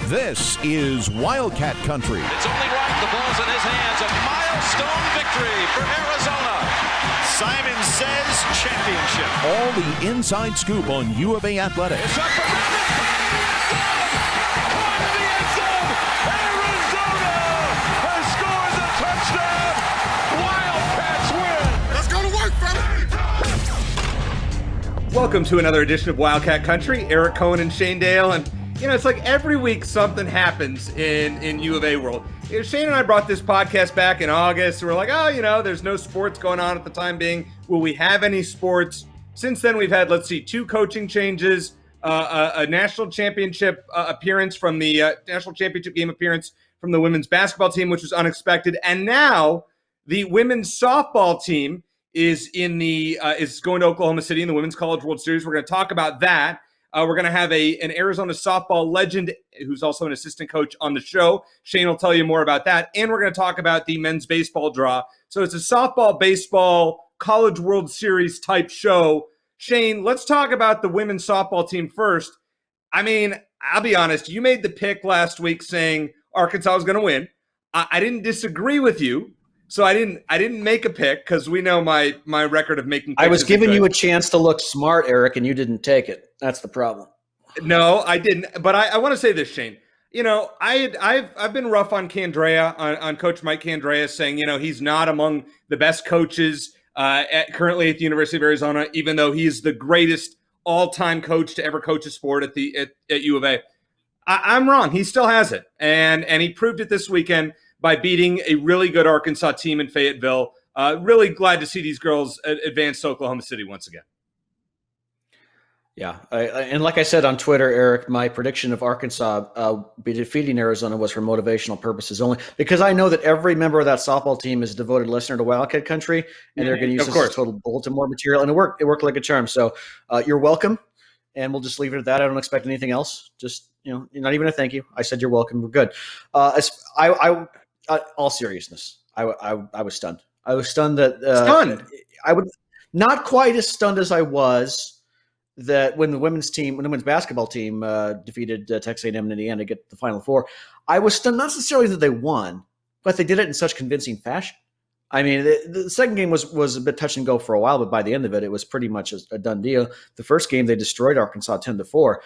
This is Wildcat Country. It's only right. The ball's in his hands. A milestone victory for Arizona. Simon says championship. All the inside scoop on U of A athletics. It's up for the end zone. Arizona has scored the touchdown. Wildcats win. Let's go to work, brother. Welcome to another edition of Wildcat Country. Eric Cohen and Shane Dale. And, you know, it's like every week something happens in U of A world. You know, Shane and I brought this podcast back in August. We're like, oh, you know, there's no sports going on at the time being. Will we have any sports? Since then, we've had, 2 coaching changes, a national championship appearance from the national championship game appearance from the women's basketball team, which was unexpected. And now the women's softball team is going to Oklahoma City in the Women's College World Series. We're going to talk about that. We're going to have an Arizona softball legend who's also an assistant coach on the show. Shane will tell you more about that. And we're going to talk about the men's baseball draw. So it's a softball, baseball, College World Series type show. Shane, let's talk about the women's softball team first. I mean, I'll be honest. You made the pick last week saying Arkansas was going to win. I didn't disagree with you. So I didn't make a pick because we know my record of making picks. I was giving you a chance to look smart, Eric, and you didn't take it. That's the problem. No, I didn't. But I want to say this, Shane. You know, I've been rough on Candrea, on Coach Mike Candrea, saying, you know, he's not among the best coaches currently at the University of Arizona, even though he's the greatest all-time coach to ever coach a sport at U of A. I'm wrong. He still has it, and he proved it this weekend by beating a really good Arkansas team in Fayetteville. Really glad to see these girls advance to Oklahoma City once again. Yeah, and like I said on Twitter, Eric, my prediction of Arkansas defeating Arizona was for motivational purposes only, because I know that every member of that softball team is a devoted listener to Wildcat Country, and they're going to use this as total bulletin board material, and it worked. It worked like a charm. So you're welcome, and we'll just leave it at that. I don't expect anything else. Just, you know, not even a thank you. I said you're welcome. We're good. All seriousness, I was stunned. I was stunned that stunned. I would not quite as stunned as I was that when the women's basketball team defeated Texas A&M and Indiana to get the Final Four. I was stunned not necessarily that they won, but they did it in such convincing fashion. I mean, the second game was a bit touch and go for a while, but by the end of it, it was pretty much a done deal. The first game they destroyed Arkansas 10-4.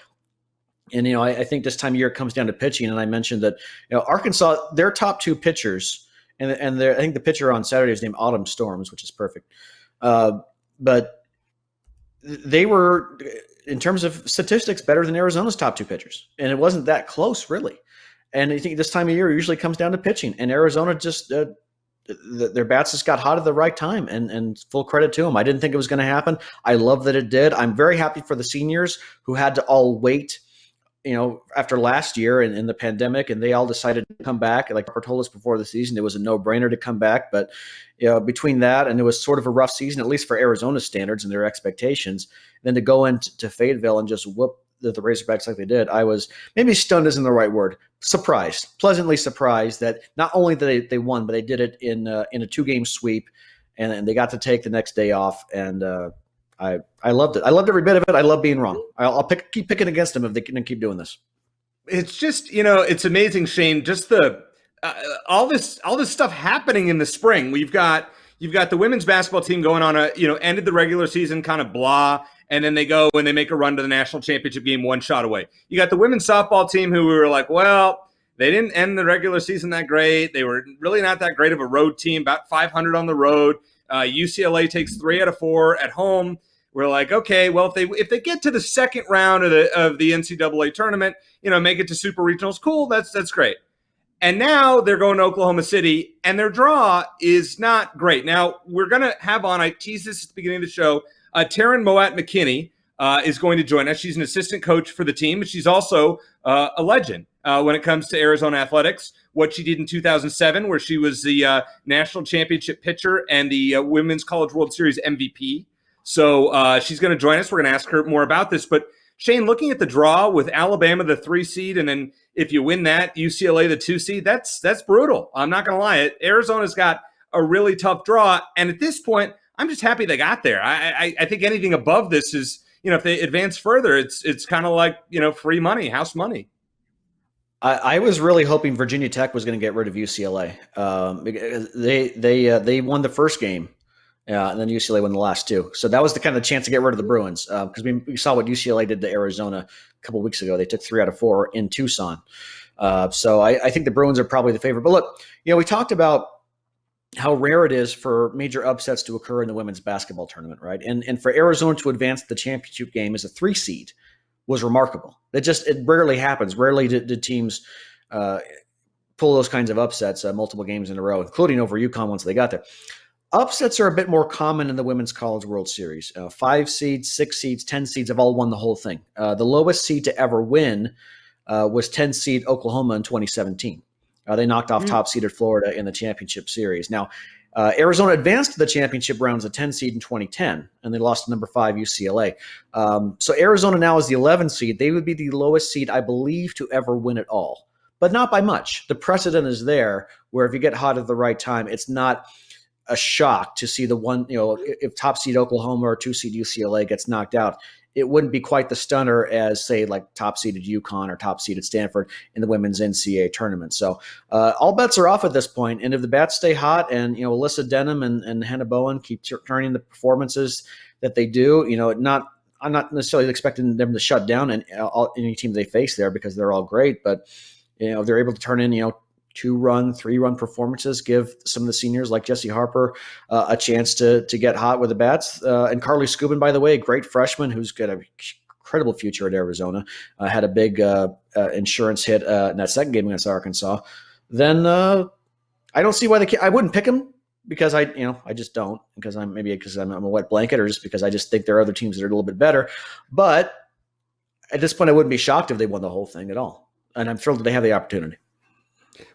And, you know, I think this time of year it comes down to pitching. And I mentioned that, you know, Arkansas, their top 2 pitchers, and I think the pitcher on Saturday is named Autumn Storms, which is perfect. But they were, in terms of statistics, better than Arizona's top 2 pitchers. And it wasn't that close, really. And I think this time of year it usually comes down to pitching. And Arizona just their bats just got hot at the right time, and full credit to them. I didn't think it was going to happen. I love that it did. I'm very happy for the seniors who had to all wait, you know, after last year and in the pandemic, and they all decided to come back. Like Parker told us before the season, it was a no-brainer to come back. But, you know, between that and it was sort of a rough season, at least for Arizona's standards and their expectations, then to go into Fayetteville and just whoop the Razorbacks like they did, I was maybe stunned isn't the right word. Surprised, pleasantly surprised that not only did they won, but they did it in a 2-game sweep, and they got to take the next day off. And I loved it. I loved every bit of it. I love being wrong. I'll keep picking against them if they can keep doing this. It's just, you know, it's amazing, Shane. Just the all this stuff happening in the spring. You've got the women's basketball team going on ended the regular season kind of blah, and then they go and they make a run to the national championship game one shot away. You got the women's softball team who we were like, well, they didn't end the regular season that great. They were really not that great of a road team, about 500 on the road. UCLA takes 3 out of 4 at home. We're like, okay, well, if they get to the second round of the NCAA tournament, you know, make it to super regionals, cool, that's great. And now they're going to Oklahoma City, and their draw is not great. Now, we're going to have on, I teased this at the beginning of the show, Taryne Mowatt-McKinney is going to join us. She's an assistant coach for the team, but she's also a legend when it comes to Arizona athletics. What she did in 2007, where she was the national championship pitcher and the Women's College World Series MVP. So she's going to join us. We're going to ask her more about this. But Shane, looking at the draw with Alabama, the 3 seed, and then if you win that, UCLA, the 2 seed, that's brutal. I'm not going to lie. Arizona's got a really tough draw. And at this point, I'm just happy they got there. I think anything above this is, you know, if they advance further, it's kind of like, you know, free money, house money. I was really hoping Virginia Tech was going to get rid of UCLA. Because they won the first game, and then UCLA won the last two. So that was the kind of chance to get rid of the Bruins, because we saw what UCLA did to Arizona a couple of weeks ago. They took 3 out of 4 in Tucson. So I think the Bruins are probably the favorite. But look, we talked about how rare it is for major upsets to occur in the women's basketball tournament, right? And for Arizona to advance the championship game as a 3 seed was remarkable. It rarely happens. Rarely did teams pull those kinds of upsets multiple games in a row, including over UConn once they got there. Upsets are a bit more common in the Women's College World Series. 5 seeds, 6 seeds, 10 seeds have all won the whole thing. The lowest seed to ever win was 10 seed Oklahoma in 2017. They knocked off top seeded Florida in the championship series. Now, Arizona advanced to the championship rounds, a 10 seed in 2010, and they lost to number 5 UCLA. So Arizona now is the 11 seed. They would be the lowest seed, I believe, to ever win it all, but not by much. The precedent is there where if you get hot at the right time, it's not a shock to see the one, if top seed Oklahoma or 2 seed UCLA gets knocked out. It wouldn't be quite the stunner as, say, like top seeded UConn or top seeded Stanford in the women's NCAA tournament. So all bets are off at this point. And if the bats stay hot and, Alyssa Denham and Hannah Bowen keep turning the performances that they do, I'm not necessarily expecting them to shut down any team they face there because they're all great. But, if they're able to turn in, 2-run, 3-run performances, give some of the seniors like Jessie Harper a chance to get hot with the bats. And Carly Scubin, by the way, a great freshman who's got an incredible future at Arizona, had a big insurance hit in that second game against Arkansas. Then I don't see why I wouldn't pick him because I just don't, because I'm a wet blanket or just because I just think there are other teams that are a little bit better. But at this point, I wouldn't be shocked if they won the whole thing at all. And I'm thrilled that they have the opportunity.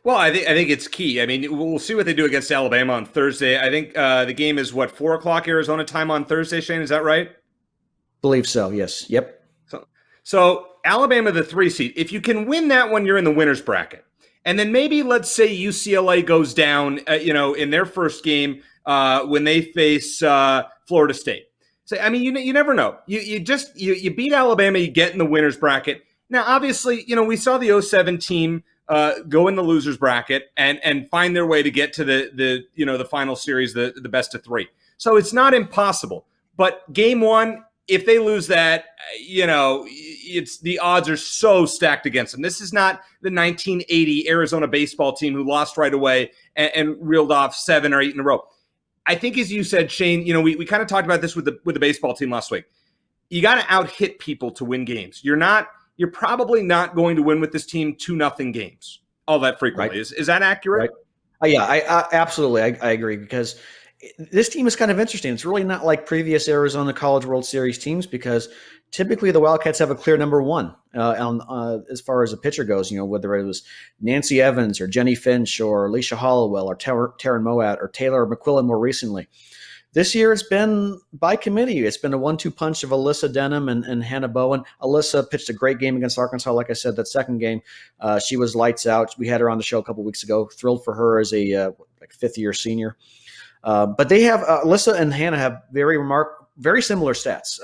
Well, I think it's key. I mean, we'll see what they do against Alabama on Thursday. I think the game is 4:00 Arizona time on Thursday. Shane, is that right? Believe so. Yes. Yep. So Alabama, the 3 seed. If you can win that one, you're in the winner's bracket. And then maybe let's say UCLA goes down, in their first game when they face Florida State. So I mean, you never know. You beat Alabama, you get in the winner's bracket. Now, obviously, we saw the 2007 team go in the losers bracket and find their way to get to the final series, the best of 3. So it's not impossible. But game 1, if they lose that, it's the odds are so stacked against them. This is not the 1980 Arizona baseball team who lost right away and reeled off 7 or 8 in a row. I think, as you said, Shane, we kind of talked about this with the baseball team last week. You got to out-hit people to win games. You're probably not going to win with this team 2-0 games all that frequently. Right. Is that accurate? Right. Yeah, I absolutely. I agree, because this team is kind of interesting. It's really not like previous Arizona College World Series teams, because typically the Wildcats have a clear number 1 as far as a pitcher goes, whether it was Nancy Evans or Jenny Finch or Alicia Hollowell or Taryne Mowatt or Taylor McQuillan more recently. This year, it's been by committee. It's been a 1-2 punch of Alyssa Denham and Hannah Bowen. Alyssa pitched a great game against Arkansas. Like I said, that second game, she was lights out. We had her on the show a couple weeks ago. Thrilled for her as a 5th-year senior. But they have Alyssa and Hannah have very similar stats.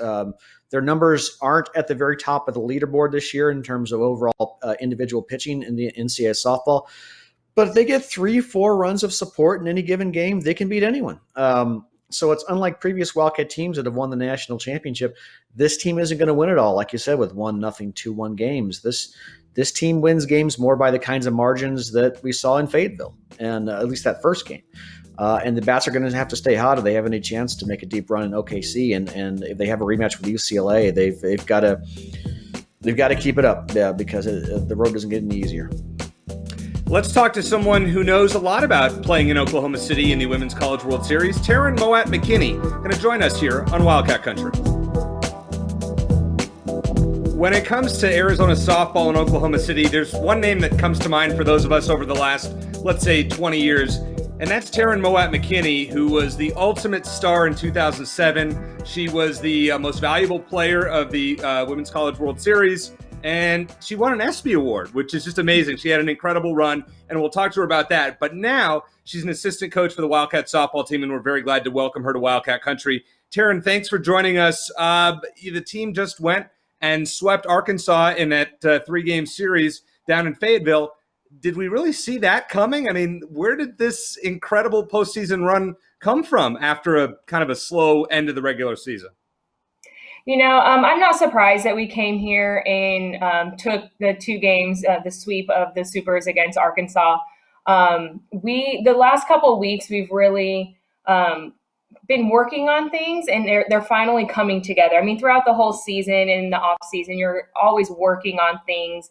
Their numbers aren't at the very top of the leaderboard this year in terms of overall individual pitching in the NCAA softball. But if they get 3-4 runs of support in any given game, they can beat anyone. So it's unlike previous Wildcat teams that have won the national championship. This team isn't going to win it all, like you said, with 1-0, 2-1 games. This team wins games more by the kinds of margins that we saw in Fayetteville, and at least that first game. And the bats are going to have to stay hot if they have any chance to make a deep run in OKC. And if they have a rematch with UCLA, they've got to keep it up, because the road doesn't get any easier. Let's talk to someone who knows a lot about playing in Oklahoma City in the Women's College World Series. Taryne Mowatt-McKinney going to join us here on Wildcat Country. When it comes to Arizona softball in Oklahoma City, there's one name that comes to mind for those of us over the last, let's say, 20 years, and that's Taryne Mowatt-McKinney, who was the ultimate star in 2007. She was the most valuable player of the Women's College World Series. And she won an ESPY award, which is just amazing. She had an incredible run, and we'll talk to her about that. But now she's an assistant coach for the Wildcat softball team, and we're very glad to welcome her to Wildcat Country. Taryne, thanks for joining us. The team just went and swept Arkansas in that 3-game series. down in Fayetteville. Did we really see that coming? I mean, where did this incredible postseason run come from after a kind of a slow end of the regular season? I'm not surprised that we came here and took the 2 games, the sweep of the Supers against Arkansas. The last couple of weeks, we've really been working on things, and they're finally coming together. I mean, throughout the whole season and in the off season, you're always working on things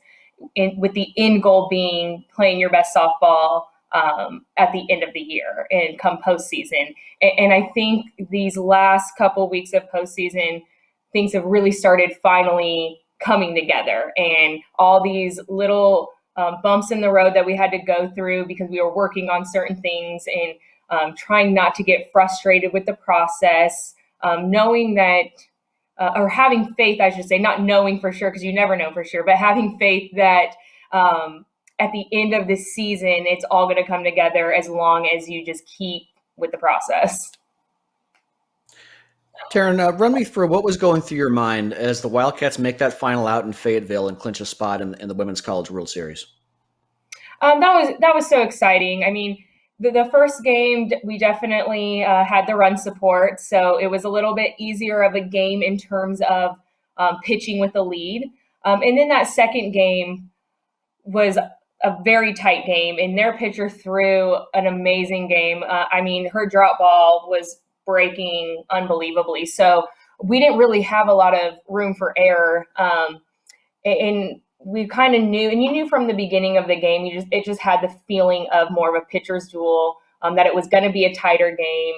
with the end goal being playing your best softball at the end of the year and come postseason. And I think these last couple of weeks of postseason, things have really started finally coming together, and all these little bumps in the road that we had to go through because we were working on certain things and trying not to get frustrated with the process, knowing that, or having faith, I should say, not knowing for sure because you never know for sure, but having faith that at the end of this season, it's all going to come together as long as you just keep with the process. Taryne, run me through what was going through your mind as the Wildcats make that final out in Fayetteville and clinch a spot in the Women's College World Series. That was so exciting. I mean, the first game, we definitely had the run support, so it was a little bit easier of a game in terms of pitching with the lead. And then that second game was a very tight game, and their pitcher threw an amazing game. I mean, her drop ball was breaking unbelievably. So we didn't really have a lot of room for error. And we kind of knew, and you knew from the beginning of the game, it just had the feeling of more of a pitcher's duel, that it was going to be a tighter game.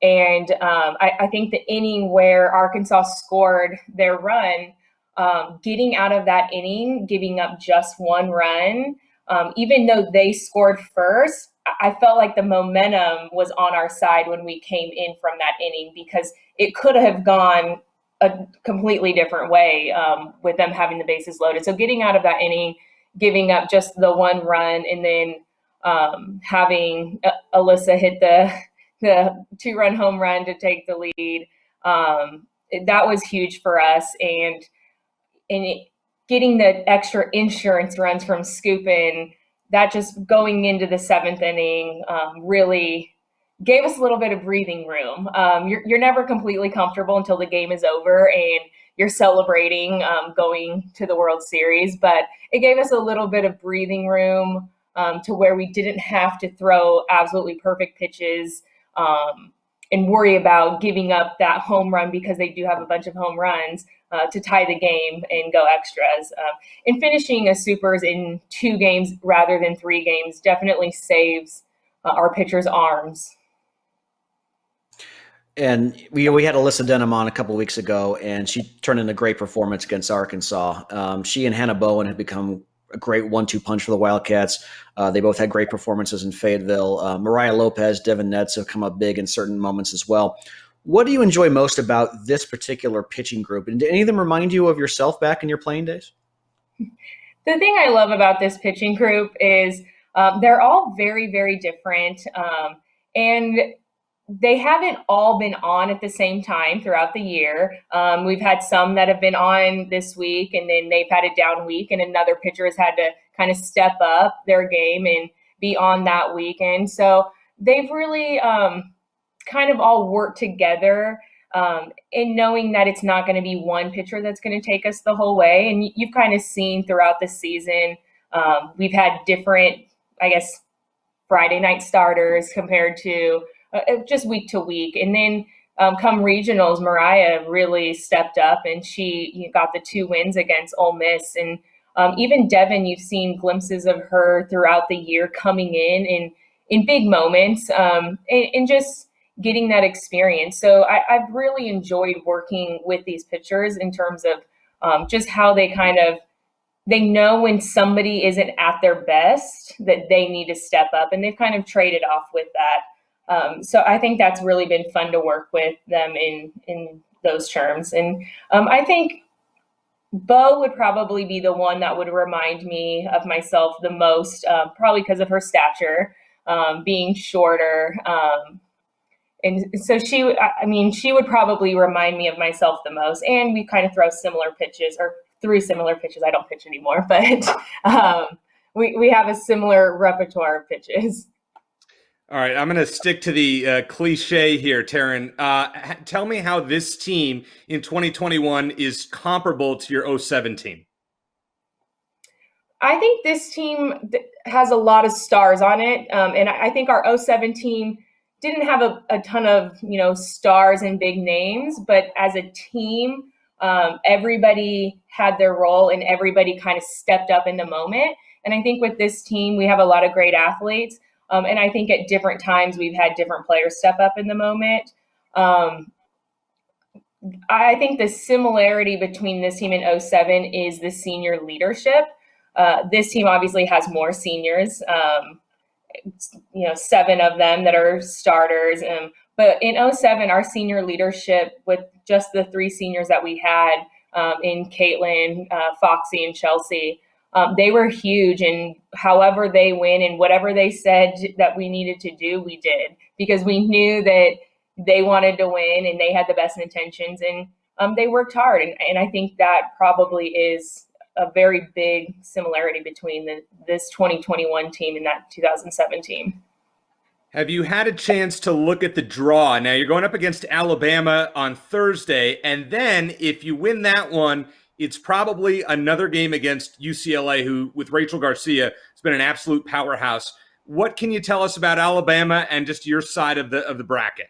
And I think the inning where Arkansas scored their run, getting out of that inning, giving up just 1 run, even though they scored first, I felt like the momentum was on our side when we came in from that inning, because it could have gone a completely different way with them having the bases loaded. So getting out of that inning, giving up just the 1 run, and then having Alyssa hit the 2-run home run to take the lead, that was huge for us. And getting the extra insurance runs from Scoopin', that just going into the 7th inning really gave us a little bit of breathing room. You're never completely comfortable until the game is over and you're celebrating going to the World Series, but it gave us a little bit of breathing room to where we didn't have to throw absolutely perfect pitches and worry about giving up that home run, because they do have a bunch of home runs to tie the game and go extras. And finishing a Supers in 2 games rather than 3 games definitely saves our pitchers' arms. And we had Alyssa Denham on a couple of weeks ago, and she turned in a great performance against Arkansas. She and Hannah Bowen have become a great 1-2 punch for the Wildcats. They both had great performances in Fayetteville. Mariah Lopez, Devin Netz have come up big in certain moments as well. What do you enjoy most about this particular pitching group? And do any of them remind you of yourself back in your playing days? The thing I love about this pitching group is they're all very, very different. And they haven't all been on at the same time throughout the year. We've had some that have been on this week, and then they've had a down week, and another pitcher has had to kind of step up their game and be on that week. And so they've really kind of all worked together in knowing that it's not going to be one pitcher that's going to take us the whole way. And you've kind of seen throughout the season, we've had different, I guess, Friday night starters compared to just week to week. And then come regionals, Mariah really stepped up, and she got the 2 wins against Ole Miss. And even Devin, you've seen glimpses of her throughout the year coming in big moments and just getting that experience. So I've really enjoyed working with these pitchers in terms of just how they they know when somebody isn't at their best that they need to step up, and they've kind of traded off with that. So I think that's really been fun to work with them in those terms. And I think Bo would probably be the one that would remind me of myself the most, probably because of her stature, being shorter. And so she would probably remind me of myself the most. And we kind of threw similar pitches. I don't pitch anymore, but we have a similar repertoire of pitches. All right, I'm going to stick to the cliche here, Taryne. Tell me how this team in 2021 is comparable to your '07 team. I think this team has a lot of stars on it, and I think our '07 team didn't have a ton of stars and big names, but as a team, everybody had their role and everybody kind of stepped up in the moment. And I think with this team, we have a lot of great athletes. And I think at different times we've had different players step up in the moment. I think the similarity between this team and '07 is the senior leadership. This team obviously has more seniors, 7 of them that are starters. But in '07, our senior leadership with just the 3 seniors that we had in Caitlin, Foxy, and Chelsea, they were huge. And however they win and whatever they said that we needed to do, we did, because we knew that they wanted to win and they had the best intentions, and they worked hard. And I think that probably is a very big similarity between this 2021 team and that 2007 team. Have you had a chance to look at the draw? Now you're going up against Alabama on Thursday, and then if you win that one, it's probably another game against UCLA, who, with Rachel Garcia, has been an absolute powerhouse. What can you tell us about Alabama and just your side of the bracket?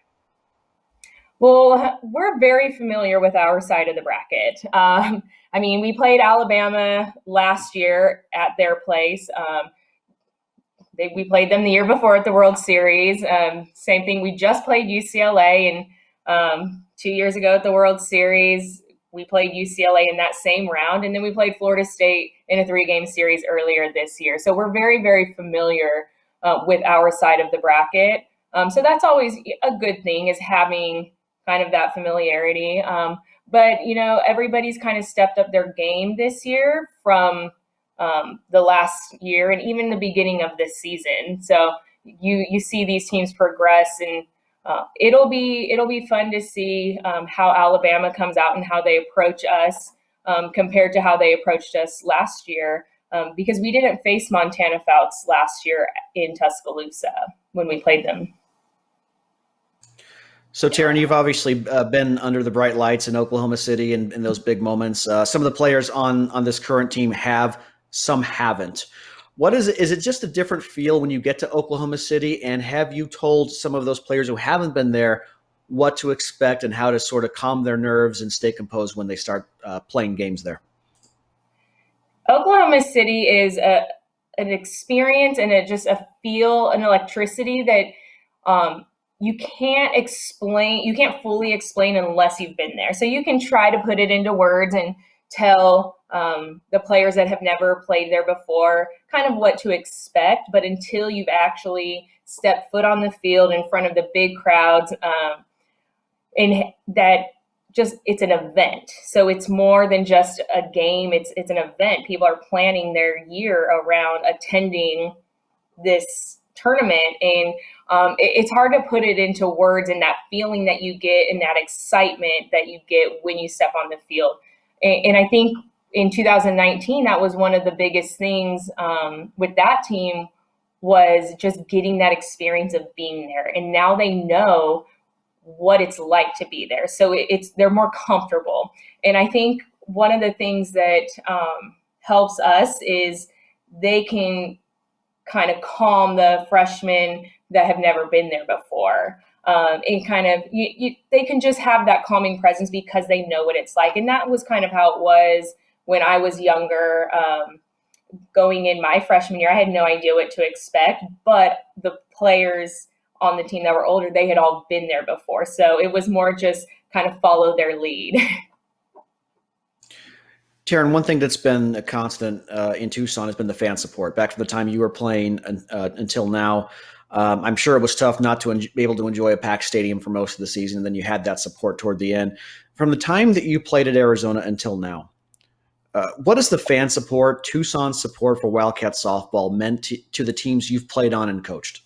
Well, we're very familiar with our side of the bracket. We played Alabama last year at their place. We played them the year before at the World Series. Same thing. We just played UCLA, and 2 years ago at the World Series, we played UCLA in that same round, and then we played Florida State in a 3-game series earlier this year. So we're very, very familiar with our side of the bracket. So that's always a good thing, is having kind of that familiarity. But everybody's kind of stepped up their game this year from the last year and even the beginning of this season. So you see these teams progress, and it'll be fun to see how Alabama comes out and how they approach us compared to how they approached us last year, because we didn't face Montana Fouts last year in Tuscaloosa when we played them. So, Taryne, you've obviously been under the bright lights in Oklahoma City and in those big moments. Some of the players on this current team have, some haven't. What is it? Is it just a different feel when you get to Oklahoma City? And have you told some of those players who haven't been there what to expect and how to sort of calm their nerves and stay composed when they start playing games there? Oklahoma City is an experience and just a feel, an electricity that you can't explain. You can't fully explain unless you've been there. So you can try to put it into words and tell the players that have never played there before kind of what to expect. But until you've actually stepped foot on the field in front of the big crowds, and that just, it's an event. So it's more than just a game. It's an event. People are planning their year around attending this tournament, and it's hard to put it into words, and that feeling that you get and that excitement that you get when you step on the field. And I think in 2019, that was one of the biggest things with that team, was just getting that experience of being there. And now they know what it's like to be there. So they're more comfortable. And I think one of the things that helps us is they can kind of calm the freshmen that have never been there before. And kind of, they can just have that calming presence because they know what it's like. And that was kind of how it was when I was younger, going in my freshman year. I had no idea what to expect, but the players on the team that were older, they had all been there before. So it was more just kind of follow their lead. Taryne, one thing that's been a constant in Tucson has been the fan support. Back from the time you were playing until now, I'm sure it was tough not to be able to enjoy a packed stadium for most of the season, and then you had that support toward the end. From the time that you played at Arizona until now, what has the fan support, Tucson support for Wildcat softball meant to the teams you've played on and coached?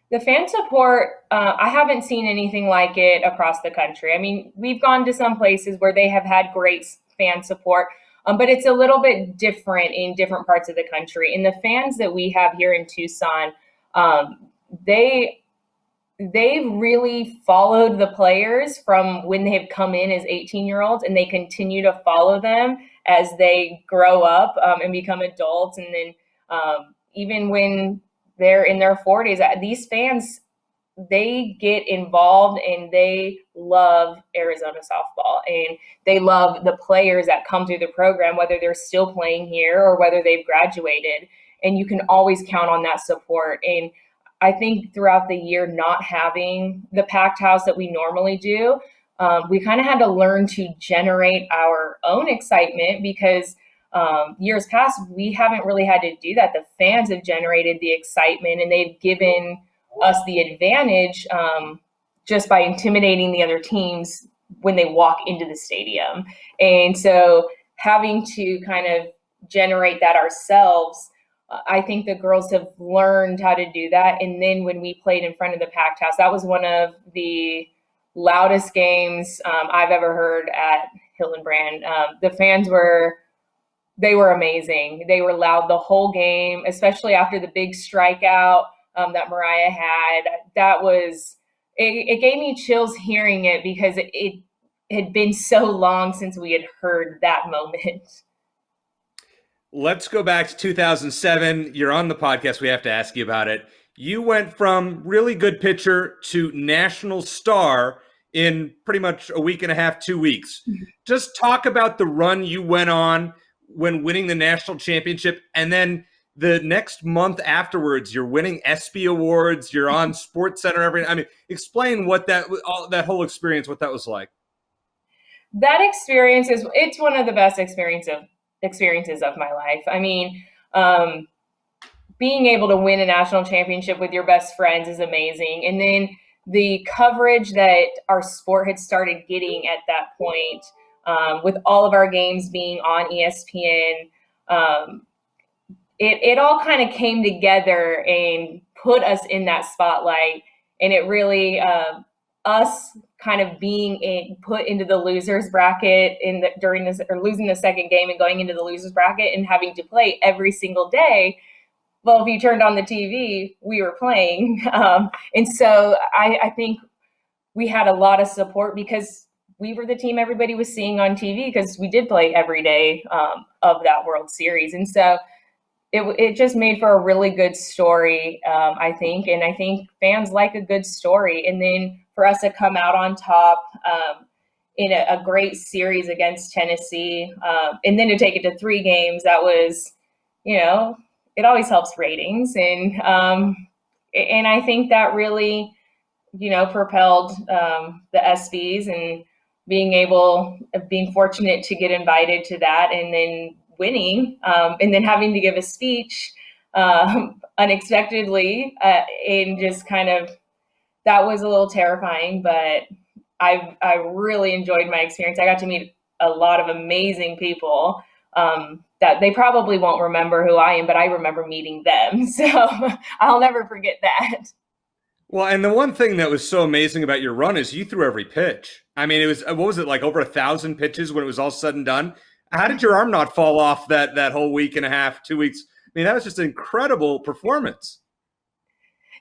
The fan support, I haven't seen anything like it across the country. I mean, we've gone to some places where they have had great fan support, But it's a little bit different in different parts of the country. And the fans that we have here in Tucson, they really followed the players from when they have come in as 18-year-olds, and they continue to follow them as they grow up and become adults. And then even when they're in their 40s, these fans, they get involved and they love Arizona softball, and they love the players that come through the program, whether they're still playing here or whether they've graduated. And you can always count on that support. And I think throughout the year, not having the packed house that we normally do, we kind of had to learn to generate our own excitement, because years past, we haven't really had to do that. The fans have generated the excitement, and they've given us the advantage just by intimidating the other teams when they walk into the stadium. And so having to kind of generate that ourselves, I think the girls have learned how to do that. And then when we played in front of the packed house, that was one of the loudest games I've ever heard at Hillenbrand. The fans were amazing. They were loud the whole game, especially after the big strikeout that Mariah had. It gave me chills hearing it, because it had been so long since we had heard that moment. Let's go back to 2007. You're on the podcast. We have to ask you about it. You went from really good pitcher to national star in pretty much a week and a half, 2 weeks. Just talk about the run you went on when winning the national championship, and then the next month afterwards, you're winning ESPY awards. You're on SportsCenter. Explain what that whole experience, what that was like. That experience it's one of the best experiences of my life. I mean, being able to win a national championship with your best friends is amazing. And then the coverage that our sport had started getting at that point, with all of our games being on ESPN, it all kind of came together and put us in that spotlight. And it really, us kind of being put into the losers bracket losing the second game and going into the losers bracket and having to play every single day. Well, if you turned on the TV, we were playing. And so I think we had a lot of support, because we were the team everybody was seeing on TV, because we did play every day of that World Series. And so it just made for a really good story, I think. And I think fans like a good story. And then for us to come out on top in a great series against Tennessee, and then to take it to 3 games, that was, it always helps ratings. And I think that really, propelled the ESPYs, and being fortunate to get invited to that, and then winning, and then having to give a speech unexpectedly, and just kind of, that was a little terrifying, but I really enjoyed my experience. I got to meet a lot of amazing people that they probably won't remember who I am, but I remember meeting them. So I'll never forget that. Well, and the one thing that was so amazing about your run is you threw every pitch. I mean, it was, what was it, like over 1,000 pitches when it was all said and done? How did your arm not fall off that whole week and a half, 2 weeks? I mean, that was just an incredible performance.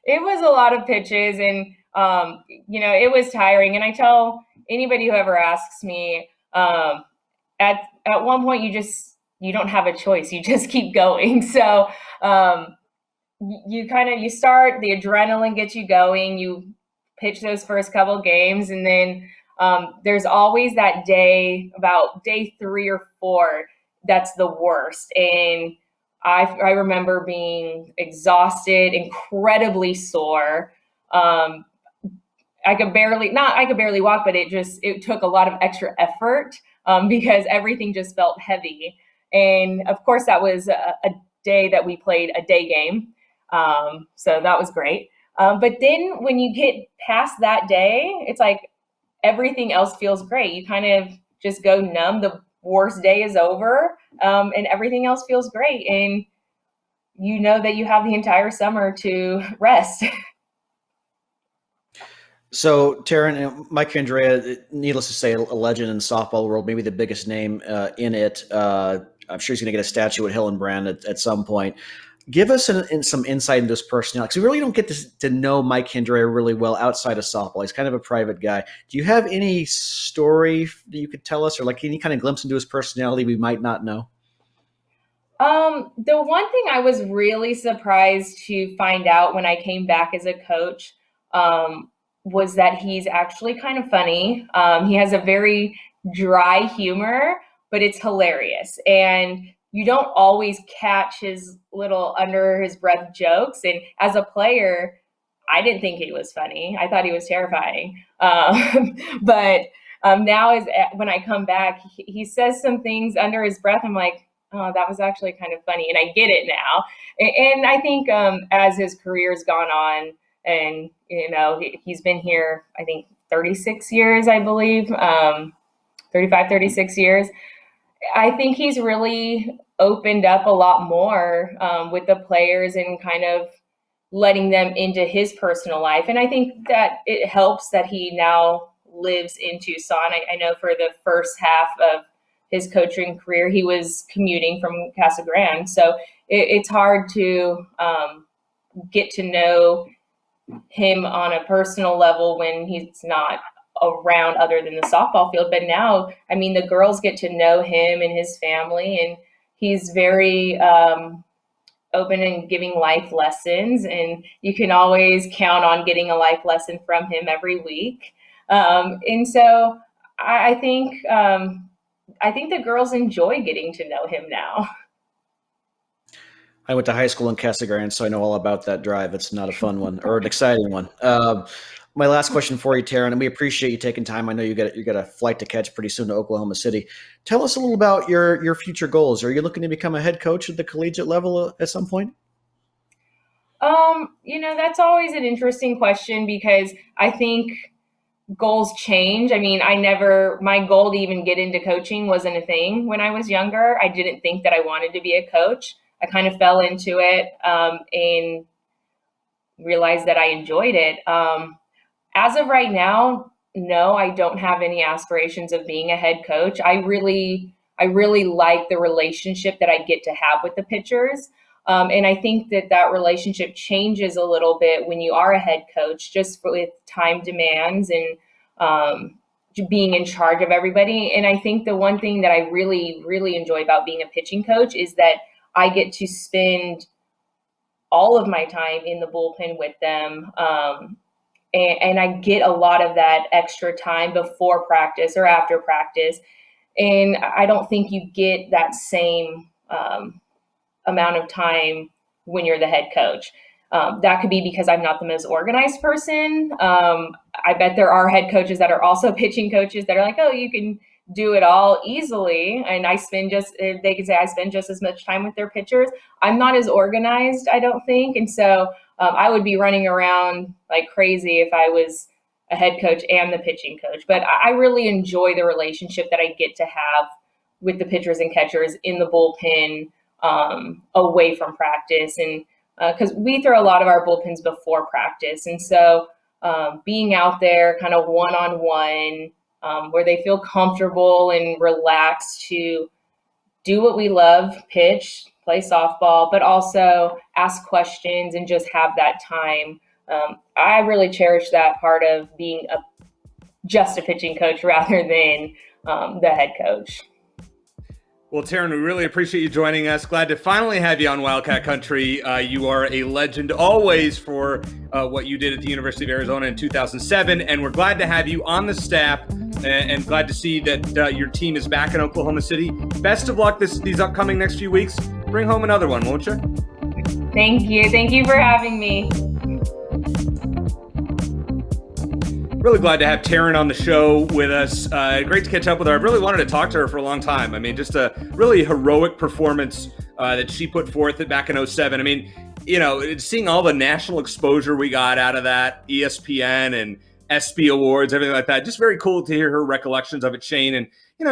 It was a lot of pitches, and, it was tiring. And I tell anybody who ever asks me, at one point, you don't have a choice. You just keep going. So you start, the adrenaline gets you going. You pitch those first couple games, and then there's always that day, about day 3 or 4, that's the worst. And I remember being exhausted, incredibly sore. I could barely walk, but it took a lot of extra effort because everything just felt heavy. And of course, that was a day that we played a day game. So that was great. But then when you get past that day, it's like everything else feels great. You kind of just go numb. The worst day is over, and everything else feels great. And you know that you have the entire summer to rest. So, Taryne, Mike Andrea, needless to say, a legend in the softball world, maybe the biggest name in it. I'm sure he's going to get a statue at Hillenbrand at some point. Give us some insight into his personality, because we really don't get to know Mike Andrea really well outside of softball. He's kind of a private guy. Do you have any story that you could tell us, or like any kind of glimpse into his personality we might not know? The one thing I was really surprised to find out when I came back as a coach, was that he's actually kind of funny. He has a very dry humor, but it's hilarious. And you don't always catch his little under his breath jokes. And as a player, I didn't think he was funny. I thought he was terrifying. But now when I come back, he says some things under his breath. I'm like, oh, that was actually kind of funny. And I get it now. And I think as his career's gone on, and, he's been here, I think, 36 years, I believe, 35, 36 years. I think he's really opened up a lot more with the players and kind of letting them into his personal life. And I think that it helps that he now lives in Tucson. I know for the first half of his coaching career, he was commuting from Casa Grande. So it's hard to get to know him on a personal level when he's not around other than the softball field. But now, I mean, the girls get to know him and his family, and he's very open and giving life lessons, and you can always count on getting a life lesson from him every week. And so I think the girls enjoy getting to know him now. I went to high school in Casa Grande, so I know all about that drive. It's not a fun one or an exciting one. My last question for you, Taryne, and we appreciate you taking time. I know you got a flight to catch pretty soon to Oklahoma City. Tell us a little about your future goals. Are you looking to become a head coach at the collegiate level at some point? That's always an interesting question, because I think goals change. I mean, my goal to even get into coaching wasn't a thing when I was younger. I didn't think that I wanted to be a coach. I kind of fell into it and realized that I enjoyed it. As of right now, no, I don't have any aspirations of being a head coach. I really like the relationship that I get to have with the pitchers. And I think that relationship changes a little bit when you are a head coach, just with time demands and being in charge of everybody. And I think the one thing that I really, really enjoy about being a pitching coach is that I get to spend all of my time in the bullpen with them. And I get a lot of that extra time before practice or after practice. And I don't think you get that same amount of time when you're the head coach. That could be because I'm not the most organized person. I bet there are head coaches that are also pitching coaches that are like, oh, you can do it all easily. And they can say I spend just as much time with their pitchers. I'm not as organized, I don't think. And so I would be running around like crazy if I was a head coach and the pitching coach. But I really enjoy the relationship that I get to have with the pitchers and catchers in the bullpen away from practice. And because we throw a lot of our bullpens before practice. And so being out there kind of one-on-one, where they feel comfortable and relaxed to do what we love, pitch, play softball, but also ask questions and just have that time. I really cherish that part of being just a pitching coach rather than the head coach. Well, Taryne, we really appreciate you joining us. Glad to finally have you on Wildcat Country. You are a legend always for what you did at the University of Arizona in 2007, and we're glad to have you on the staff and glad to see that your team is back in Oklahoma City. Best of luck these upcoming next few weeks. Bring home another one, won't you? Thank you. Thank you for having me. Really glad to have Taryne on the show with us. Great to catch up with her. I've really wanted to talk to her for a long time. I mean, just a really heroic performance that she put forth back in 2007. I mean, seeing all the national exposure we got out of that, ESPN and ESPY Awards, everything like that. Just very cool to hear her recollections of it, Shane. And,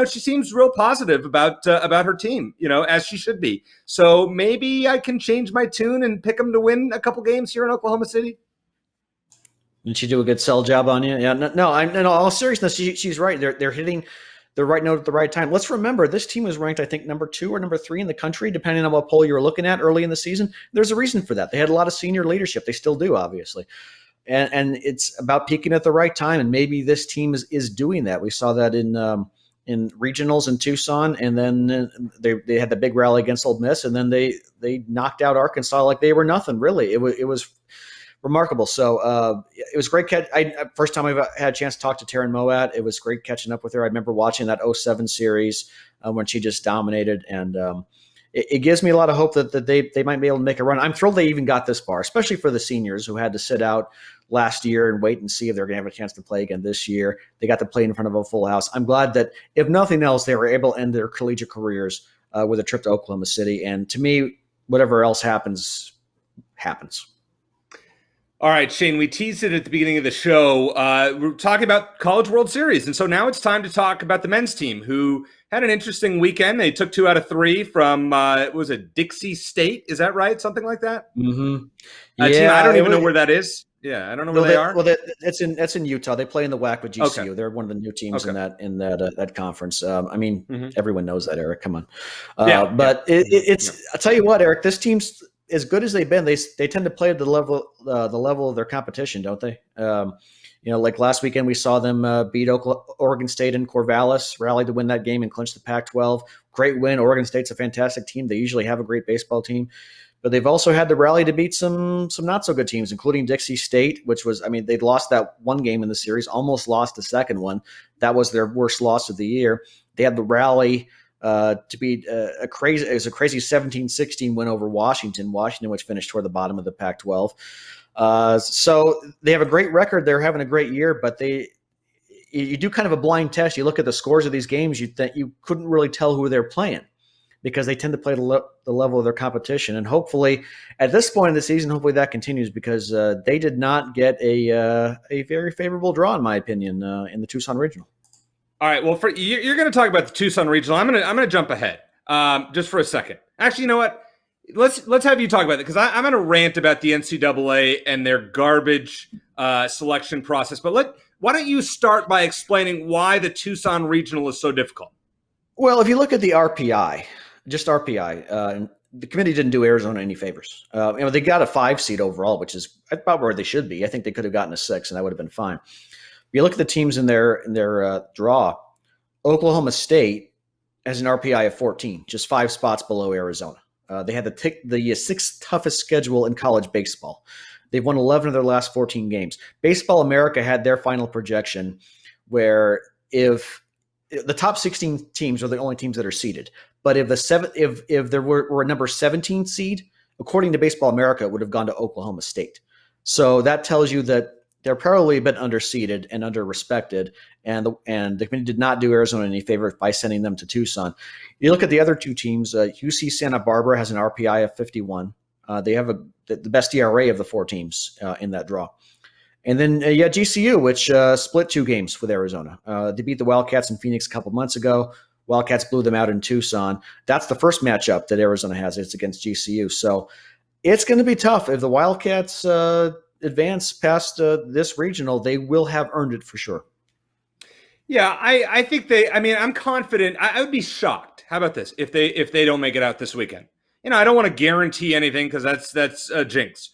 she seems real positive about her team, as she should be. So maybe I can change my tune and pick them to win a couple games here in Oklahoma City. Did she do a good sell job on you? Yeah, no. In all seriousness, she's right. They're hitting the right note at the right time. Let's remember, this team was ranked, I think, number 2 or number 3 in the country, depending on what poll you were looking at early in the season. There's a reason for that. They had a lot of senior leadership. They still do, obviously. And it's about peaking at the right time. And maybe this team is doing that. We saw that in regionals in Tucson, and then they had the big rally against Ole Miss, and then they knocked out Arkansas like they were nothing. Really, it was remarkable. So it was great catch. First time I've had a chance to talk to Taryne Mowatt. It was great catching up with her. I remember watching that 07 series when she just dominated, and it gives me a lot of hope that they might be able to make a run. I'm thrilled they even got this far, especially for the seniors who had to sit out last year and wait and see if they're going to have a chance to play again this year. They got to play in front of a full house. I'm glad that, if nothing else, they were able to end their collegiate careers with a trip to Oklahoma City. And to me, whatever else happens, happens. All right, Shane, we teased it at the beginning of the show. We're talking about College World Series. And so now it's time to talk about the men's team, who had an interesting weekend. They took 2 out of 3 from, was it Dixie State? Is that right? Something like that? Mm-hmm. Team, I don't even know where that is. Yeah, I don't know where they are. Well, that's in Utah. They play in the WAC with GCU. Okay. They're one of the new teams in that conference. Everyone knows that, Eric. Come on. It's I'll tell you what, Eric. This team's as good as they've been. They tend to play at the level of their competition, don't they? Like last weekend, we saw them beat Oregon State in Corvallis, rallied to win that game and clinch the Pac-12. Great win. Oregon State's a fantastic team. They usually have a great baseball team. But they've also had to rally to beat some not so good teams, including Dixie State, which was, they'd lost that one game in the series, almost lost the second one. That was their worst loss of the year. They had the rally to beat a crazy 17-16 win over Washington, which finished toward the bottom of the Pac-12. So they have a great record. They're having a great year, but you do kind of a blind test. You look at the scores of these games, you couldn't really tell who they're playing, because they tend to play the level of their competition. And hopefully, at this point in the season, hopefully that continues, because they did not get a very favorable draw, in my opinion, in the Tucson Regional. All right. Well, you're going to talk about the Tucson Regional. I'm going to jump ahead just for a second. Actually, you know what? Let's have you talk about it, because I'm going to rant about the NCAA and their garbage selection process. But why don't you start by explaining why the Tucson Regional is so difficult? Well, if you look at the RPI. Just RPI. The committee didn't do Arizona any favors. They got a 5 seed overall, which is about where they should be. I think they could have gotten a 6, and that would have been fine. If you look at the teams in their draw, Oklahoma State has an RPI of 14, just 5 spots below Arizona. They had the 6th toughest schedule in college baseball. They've won 11 of their last 14 games. Baseball America had their final projection where if the top 16 teams are the only teams that are seeded. But if there were a number 17 seed, according to Baseball America, it would have gone to Oklahoma State. So that tells you that they're probably a bit underseeded and under-respected, and the committee did not do Arizona any favor by sending them to Tucson. You look at the other 2 teams. UC Santa Barbara has an RPI of 51. They have the best ERA of the 4 teams in that draw. And then GCU, which split 2 games with Arizona. They beat the Wildcats in Phoenix a couple months ago. Wildcats blew them out in Tucson. That's the first matchup that Arizona has. It's against GCU. So it's going to be tough. If the Wildcats advance past this regional, they will have earned it for sure. Yeah, I think I'm confident. I would be shocked. How about this? If they don't make it out this weekend. I don't want to guarantee anything, because that's a jinx.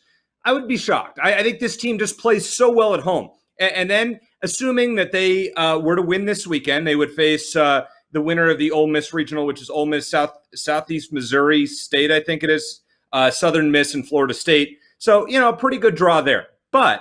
I would be shocked. I think this team just plays so well at home. And then, assuming that they were to win this weekend, they would face the winner of the Ole Miss Regional, which is Ole Miss Southeast Missouri State, I think it is, Southern Miss and Florida State. So, a pretty good draw there. But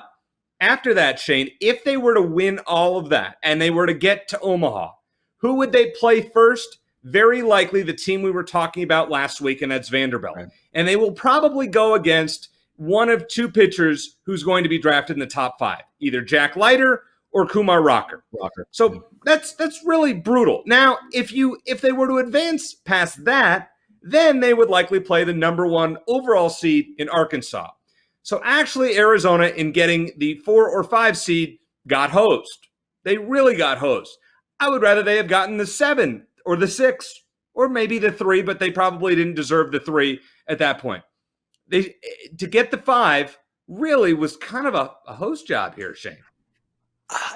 after that, Shane, if they were to win all of that and they were to get to Omaha, who would they play first? Very likely the team we were talking about last week, and that's Vanderbilt. Right. And they will probably go against one of 2 pitchers who's going to be drafted in the top 5, either Jack Leiter or Kumar Rocker. So that's really brutal. Now, if they were to advance past that, then they would likely play the number 1 overall seed in Arkansas. So actually, Arizona, in getting the 4 or 5 seed, got hosed. They really got hosed. I would rather they have gotten the 7 or the 6 or maybe the 3, but they probably didn't deserve the 3 at that point. To get the 5, really was kind of a host job here, Shane.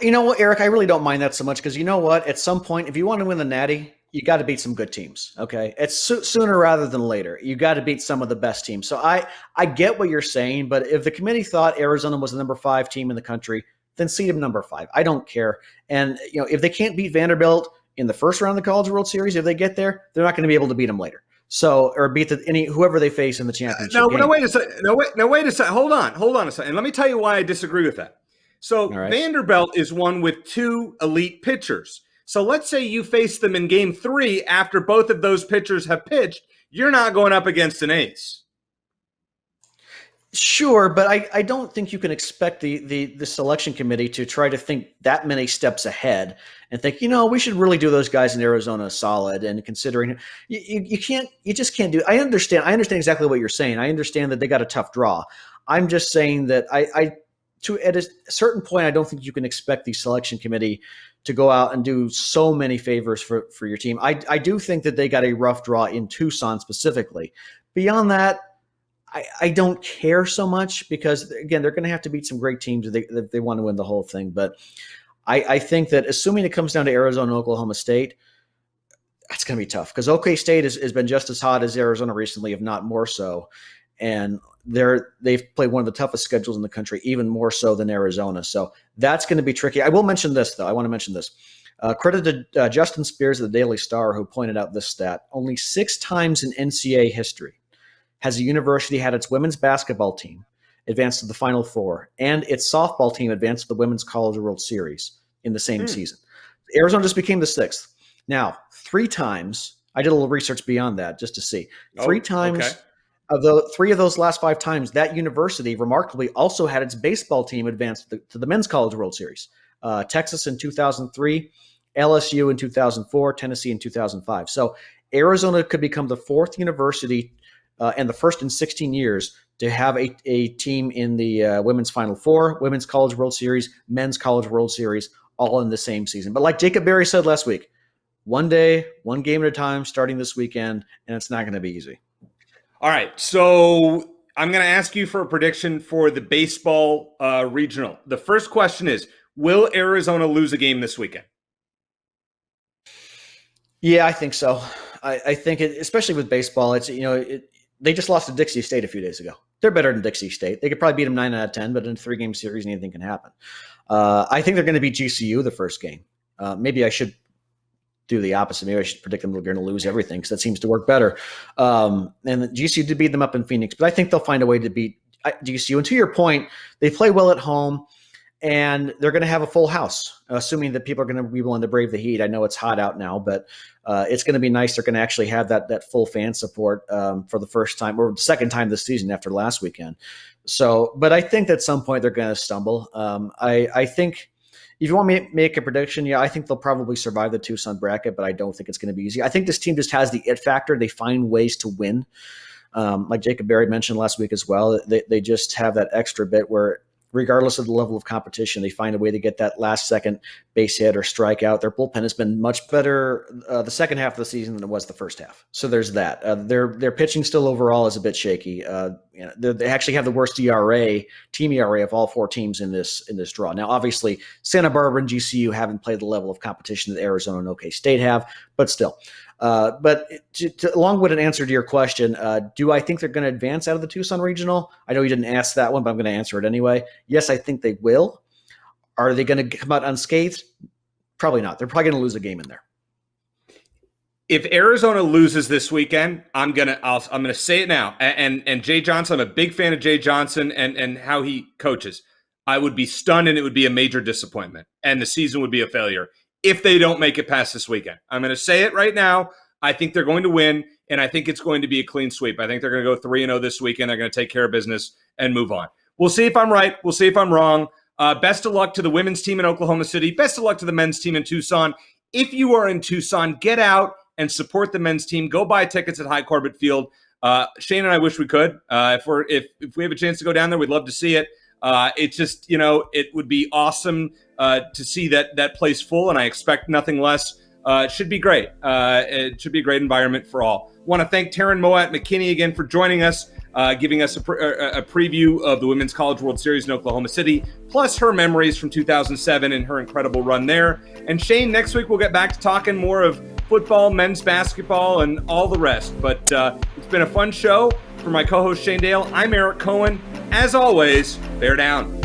You know what, Eric? I really don't mind that so much because you know what? At some point, if you want to win the Natty, you got to beat some good teams. Okay, it's sooner rather than later. You got to beat some of the best teams. So I get what you're saying, but if the committee thought Arizona was the number 5 team in the country, then seed them number 5. I don't care. And if they can't beat Vanderbilt in the first round of the College World Series, if they get there, they're not going to be able to beat them later. So, or beat whoever they face in the championship game. No, wait a second. Wait a second. Hold on a second. And let me tell you why I disagree with that. So right. Vanderbilt is one with 2 elite pitchers. So let's say you face them in game 3 after both of those pitchers have pitched. You're not going up against an ace. Sure, but I don't think you can expect the selection committee to try to think that many steps ahead and think, we should really do those guys in Arizona solid. And considering you just can't do it. I understand exactly what you're saying. I understand that they got a tough draw. I'm just saying that at a certain point, I don't think you can expect the selection committee to go out and do so many favors for your team. I do think that they got a rough draw in Tucson specifically. Beyond that, I don't care so much because, again, they're going to have to beat some great teams if they want to win the whole thing. But I think that assuming it comes down to Arizona and Oklahoma State, that's going to be tough because OK State has been just as hot as Arizona recently, if not more so. And they've played one of the toughest schedules in the country, even more so than Arizona. So that's going to be tricky. I will mention this, though. I want to mention this. Credit to Justin Spears of the Daily Star, who pointed out this stat. Only 6 times in NCAA history has a university had its women's basketball team advance to the Final Four and its softball team advance to the Women's College World Series in the same season. Arizona just became the 6th. Now, 3 times, I did a little research beyond that just to see. 3 times. Okay. Of the 3 of those last 5 times, that university remarkably also had its baseball team advance to the Men's College World Series. Texas in 2003, LSU in 2004, Tennessee in 2005. So Arizona could become the 4th university and the first in 16 years to have a team in the Women's Final Four, Women's College World Series, Men's College World Series, all in the same season. But like Jacob Berry said last week, one day, one game at a time, starting this weekend, and it's not going to be easy. All right, so I'm going to ask you for a prediction for the baseball regional. The first question is, will Arizona lose a game this weekend? Yeah, I think so. I think especially with baseball, they just lost to Dixie State a few days ago. They're better than Dixie State. They could probably beat them 9 out of 10, but in a 3-game series, anything can happen. I think they're going to beat GCU the first game. Maybe I should do the opposite. Maybe I should predict them they're going to lose everything because that seems to work better. And GCU did beat them up in Phoenix, but I think they'll find a way to beat GCU. And to your point, they play well at home, and they're going to have a full house, assuming that people are going to be willing to brave the heat. I know it's hot out now, but it's going to be nice. They're going to actually have that full fan support for the first time or the second time this season after last weekend. So, but I think that at some point they're going to stumble. I think if you want me to make a prediction, yeah, I think they'll probably survive the Tucson bracket, but I don't think it's going to be easy. I think this team just has the it factor. They find ways to win. Like Jacob Berry mentioned last week as well, they just have that extra bit where regardless of the level of competition, they find a way to get that last second base hit or strikeout. Their bullpen has been much better the second half of the season than it was the first half. So there's that. Their pitching still overall is a bit shaky. They actually have the worst team ERA of all 4 teams in this draw. Now, obviously, Santa Barbara and GCU haven't played the level of competition that Arizona and OK State have, but still. But along with an answer to your question, do I think they're going to advance out of the Tucson Regional? I know you didn't ask that one, but I'm going to answer it anyway. Yes, I think they will. Are they going to come out unscathed? Probably not. They're probably going to lose a game in there. If Arizona loses this weekend, I'm gonna say it now. And Jay Johnson, I'm a big fan of Jay Johnson and how he coaches. I would be stunned, and it would be a major disappointment, and the season would be a failure if they don't make it past this weekend. I'm going to say it right now. I think they're going to win, and I think it's going to be a clean sweep. I think they're going to go 3-0 this weekend. They're going to take care of business and move on. We'll see if I'm right. We'll see if I'm wrong. Best of luck to the women's team in Oklahoma City. Best of luck to the men's team in Tucson. If you are in Tucson, get out and support the men's team. Go buy tickets at High Corbett Field. Shane and I wish we could. If we have a chance to go down there, we'd love to see it. It's just, it would be awesome to see that place full, and I expect nothing less. It should be great. It should be a great environment for all. Want to thank Taryne Mowatt-McKinney again for joining us. giving us a preview of the Women's College World Series in Oklahoma City, plus her memories from 2007 and her incredible run there. And Shane, next week we'll get back to talking more of football, men's basketball, and all the rest. But it's been a fun show. For my co-host Shane Dale, I'm Eric Cohen. As always, bear down.